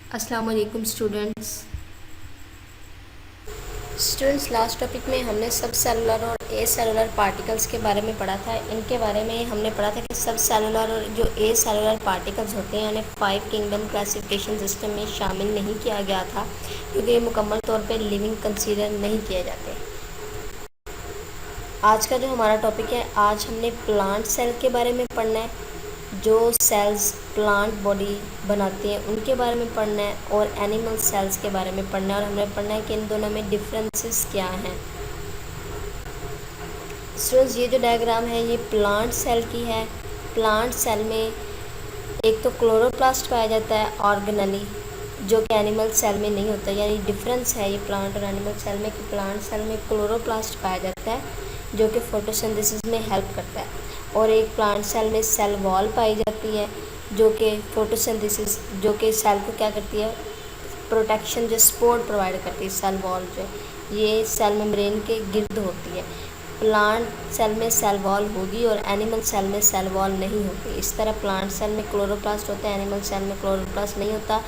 अस्सलाम वालेकुम students last topic में हमने सब सेलुलर और ए सेलुलर पार्टिकल्स के बारे में पढ़ा था। इनके बारे में हमने पढ़ा था कि सब सेलुलर और जो ए सेलुलर पार्टिकल्स होते हैं उन्हें 5 किंगडम क्लासिफिकेशन सिस्टम में शामिल नहीं किया गया था क्योंकि ये मुकम्मल तौर पे लिविंग कंसीडर नहीं किए जाते। आज का जो हमारा टॉपिक है, आज हमने प्लांट सेल के बारे में पढ़ना है। जो सेल्स प्लांट बॉडी बनाती हैं उनके बारे में पढ़ना है और एनिमल सेल्स के बारे में पढ़ना है और हमने पढ़ना है कि इन दोनों में डिफरेंसेस क्या हैं। स्टूडेंट्स, ये जो डायग्राम है ये प्लांट सेल की है। प्लांट सेल में एक तो क्लोरोप्लास्ट पाया जाता है ऑर्गेनली, जो कि एनिमल सेल में नहीं होता। यानी डिफरेंस है ये प्लांट और एनिमल सेल में कि प्लांट सेल में क्लोरोप्लास्ट पाया जाता है जो कि फोटोसिंथेसिस में हेल्प करता है, और एक प्लांट सेल में सेल वॉल पाई जाती है जो कि फोटोसिंथेसिस, जो कि सेल को क्या करती है, प्रोटेक्शन, जो सपोर्ट प्रोवाइड करती है। सेल वॉल जो है ये सेल मेम्ब्रेन के गिर्द होती है। प्लांट सेल में सेल वॉल होगी और एनिमल सेल में सेल वॉल नहीं होती। इस तरह प्लांट सेल में क्लोरोप्लास्ट होता है, एनिमल सेल में क्लोरोप्लास्ट नहीं होता।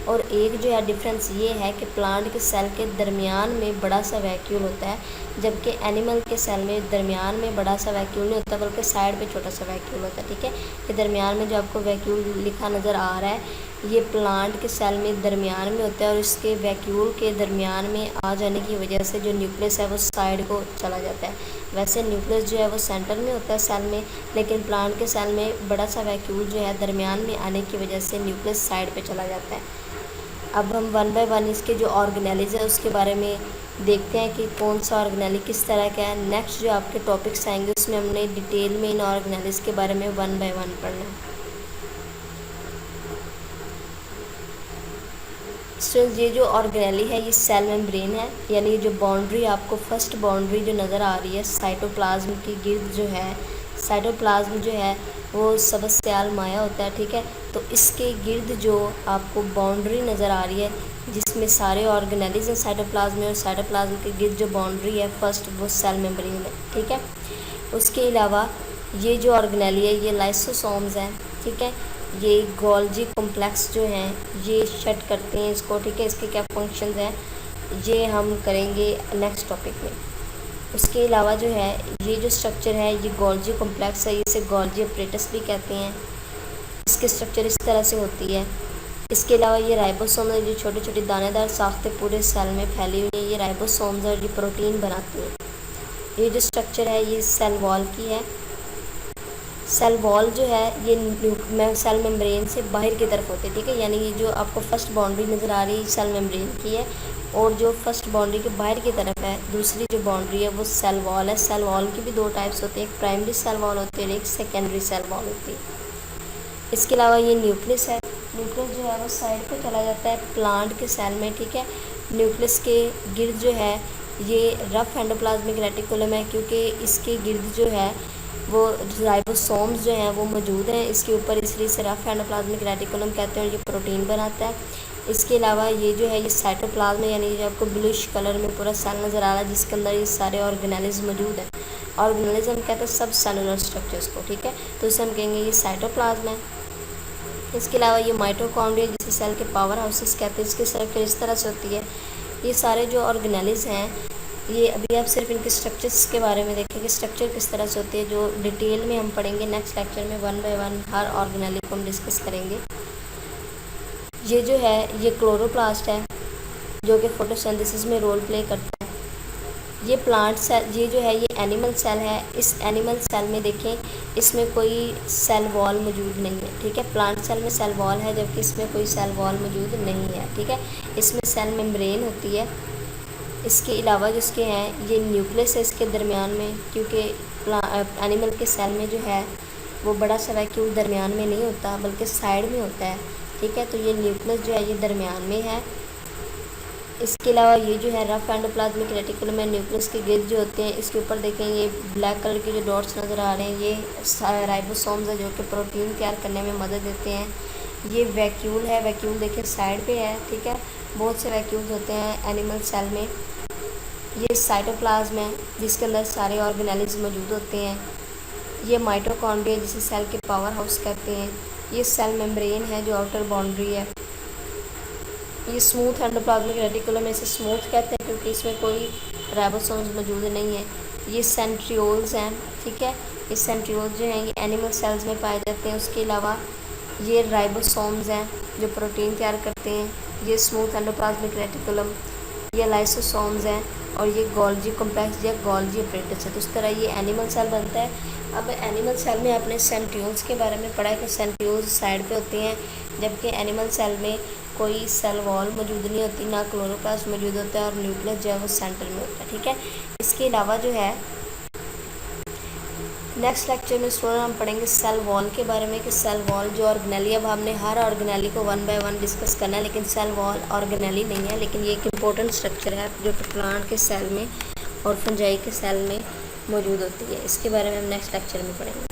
और एक जो है डिफरेंस ये है कि प्लांट के सेल के दरमियान में बड़ा सा वैक्यूल होता है, जबकि एनिमल के सेल में दरमियान में बड़ा सा वैक्यूल नहीं होता बल्कि साइड पे छोटा सा वैक्यूल होता है। ठीक है, कि दरमियान में जो आपको वैक्यूल लिखा नज़र आ रहा है ये प्लांट के सेल में दरमियान में होता है, और इसके वैक्यूल के दरमियान में आ जाने की वजह से जो न्यूक्लियस है वो साइड को चला जाता है। वैसे न्यूक्लियस जो है वो सेंटर में होता है सेल में, लेकिन प्लांट के सेल में बड़ा सा वैक्यूल जो है दरमियान में आने की वजह से न्यूक्लियस साइड पे चला जाता है। अब हम वन बाय वन इसके जो ऑर्गेनेलिज है उसके बारे में देखते हैं कि कौन सा ऑर्गेनेली किस तरह का है। नेक्स्ट जो आपके टॉपिक्स आएंगे उसमें हमने डिटेल में इन ऑर्गेनेलिज के बारे में वन बाय वन पढ़ना है। स्टूडेंट्स, ये जो ऑर्गेनेली है ये सेल मेम्ब्रेन है, यानी ये जो बाउंड्री आपको फर्स्ट बाउंड्री जो नज़र आ रही है साइटोप्लाज्म की गिर्द जो है, साइटोप्लाज्म जो है वो सबस्याल माया होता है। ठीक है, तो इसके गिर्द जो आपको बाउंड्री नज़र आ रही है जिसमें सारे ऑर्गेनेलिज हैं साइटोप्लाज्म में, और साइटोप्लाज्म के गिर्द जो बाउंड्री है फर्स्ट वो सेल मेम्ब्रेन है। ठीक है, उसके अलावा ये जो ऑर्गेनेली है ये लाइसोसोम्स हैं। ठीक है, ये गोल्जी कॉम्प्लेक्स जो हैं ये शट करते हैं इसको। ठीक है, इसके क्या फंक्शंस हैं ये हम करेंगे नेक्स्ट टॉपिक में। उसके अलावा जो है ये जो स्ट्रक्चर है ये गोल्जी कॉम्प्लेक्स है, इसे गोल्जी अपरेटस भी कहते हैं। इसके स्ट्रक्चर इस तरह से होती है। इसके अलावा ये राइबोसोम है, जो छोटे छोटे दानेदार साख्तें पूरे सेल में फैली हुई हैं, ये राइबोसोम्स और ये प्रोटीन बनाती हैं। ये जो स्ट्रक्चर है ये सेल वॉल की है। सेल वॉल जो है ये सेल मेम्ब्रेन से बाहर की तरफ होती है। ठीक है, यानी ये जो आपको फर्स्ट बाउंड्री नज़र आ रही है सेल मेम्ब्रेन की है, और जो फर्स्ट बाउंड्री के बाहर की तरफ है दूसरी जो बाउंड्री है वो सेल वॉल है। सेल वॉल की भी दो टाइप्स होते हैं, एक प्राइमरी सेल वॉल होती है और एक सेकेंडरी सेल वॉल होती है। इसके अलावा ये न्यूक्लियस है। न्यूक्लियस जो है वो साइड पे चला जाता है प्लांट के सेल में। ठीक है, न्यूक्लियस के गिर्द जो है ये रफ एंडोप्लाज्मिक रेटिकुलम है, क्योंकि इसके गिर्द जो है वो राइबोसोम्स जो हैं वो मौजूद हैं इसके ऊपर, इसलिए इसे रफ एंडोप्लाज्मिक रेटिकुलम कहते हैं और ये प्रोटीन बनाता है। इसके अलावा ये जो है ये साइटोप्लाज्म है, यानी जो आपको ब्लूइश कलर में पूरा सेल नज़र आ रहा है जिसके अंदर ये सारे ऑर्गेनेलिज मौजूद हैं। ऑर्गेनेलिज हम कहते हैं सब सेलुलर स्ट्रक्चर्स को। ठीक है, तो इसे हम कहेंगे ये साइटोप्लाज्म है। इसके अलावा ये माइटोकॉन्ड्रिया जिसे सेल के पावर हाउसेस कहते हैं, इसकी स्ट्रक्चर इस तरह से होती है। ये सारे जो ऑर्गेनेलिज हैं ये अभी आप सिर्फ इनके स्ट्रक्चर्स के बारे में देखेंगे, स्ट्रक्चर किस तरह से होती है, जो डिटेल में हम पढ़ेंगे नेक्स्ट लेक्चर में। One by one her organelle को हम डिस्कस करेंगे। ये जो है ये क्लोरोप्लास्ट है जो कि फोटोसिंथेसिस में रोल प्ले करता है। ये प्लांट सेल, ये जो है ये एनिमल सेल है। इस एनिमल सेल में देखें इसमें कोई सेल वॉल मौजूद नहीं है। ठीक है, प्लांट सेल में सेल वॉल है जबकि इसमें कोई सेल वॉल मौजूद नहीं है। ठीक है, इसमें सेल मेम्ब्रेन होती है। इसके अलावा जिसके हैं ये न्यूक्लियस है इसके दरमियान में, क्योंकि एनिमल के सेल में जो है वो बड़ा सा वैक्यूल दरमियान में नहीं होता बल्कि साइड में होता है। ठीक है, तो ये न्यूक्लियस जो है ये दरमियान में है। इसके अलावा ये जो है रफ एंडोप्लाज्मिक रेटिकुलम में न्यूक्लियस के गिर्द जो होते हैं इसके ऊपर देखें ये ब्लैक कलर के जो डॉट्स नज़र आ रहे हैं ये राइबोसोम्स है जो कि प्रोटीन तैयार करने में मदद देते हैं। ये वैक्यूल है, वैक्यूल देखें साइड पे है। ठीक है, बहुत से वैक्यूल्स होते हैं एनिमल सेल में। ये साइटोप्लाज्म है जिसके अंदर सारे ऑर्गेनेलिज मौजूद होते हैं। ये माइटोकॉन्ड्रिया जिसे सेल के पावर हाउस कहते हैं। ये सेल मेम्ब्रेन है जो आउटर बाउंड्री है। ये स्मूथ एंडोप्लाज्मिक रेटिकुलम, इसे स्मूथ कहते हैं क्योंकि इसमें कोई राइबोसोम्स मौजूद नहीं है। ये सेंट्रियोल्स हैं, ठीक है। ये सेंट्रियोल्स जो हैं ये एनिमल सेल्स में पाए जाते हैं। उसके अलावा ये राइबोसोम्स हैं जो प्रोटीन तैयार करते हैं। ये स्मूथ एंडोप्लाज्मिक रेटिकुलम, ये लाइसोसोम्स हैं, और ये गोल्जी कॉम्प्लेक्स या गोल्जी अपरेटस है। तो इस तरह ये एनिमल सेल बनता है। अब एनिमल सेल में आपने सेंट्रियोल्स के बारे में पढ़ा है कि सेंट्रियोल्स साइड पे होते हैं, जबकि एनिमल सेल में कोई सेल वॉल मौजूद नहीं होती, ना क्लोरोप्लास्ट मौजूद होता है, और न्यूक्लियस जो है वो सेंटर में होता है, ठीक है। इसके अलावा जो है नेक्स्ट लेक्चर में स्टूडेंट हम पढ़ेंगे सेल वॉल के बारे में कि सेल वॉल जो ऑर्गेनेली, अब हमने हर ऑर्गेनेली को 1 बाय 1 डिस्कस करना है, लेकिन सेल वॉल ऑर्गेनेली नहीं है, लेकिन ये एक इम्पोर्टेंट स्ट्रक्चर है जो कि प्लांट के सेल में और फंजाई के सेल में मौजूद होती है। इसके बारे में हम नेक्स्ट लेक्चर में पढ़ेंगे।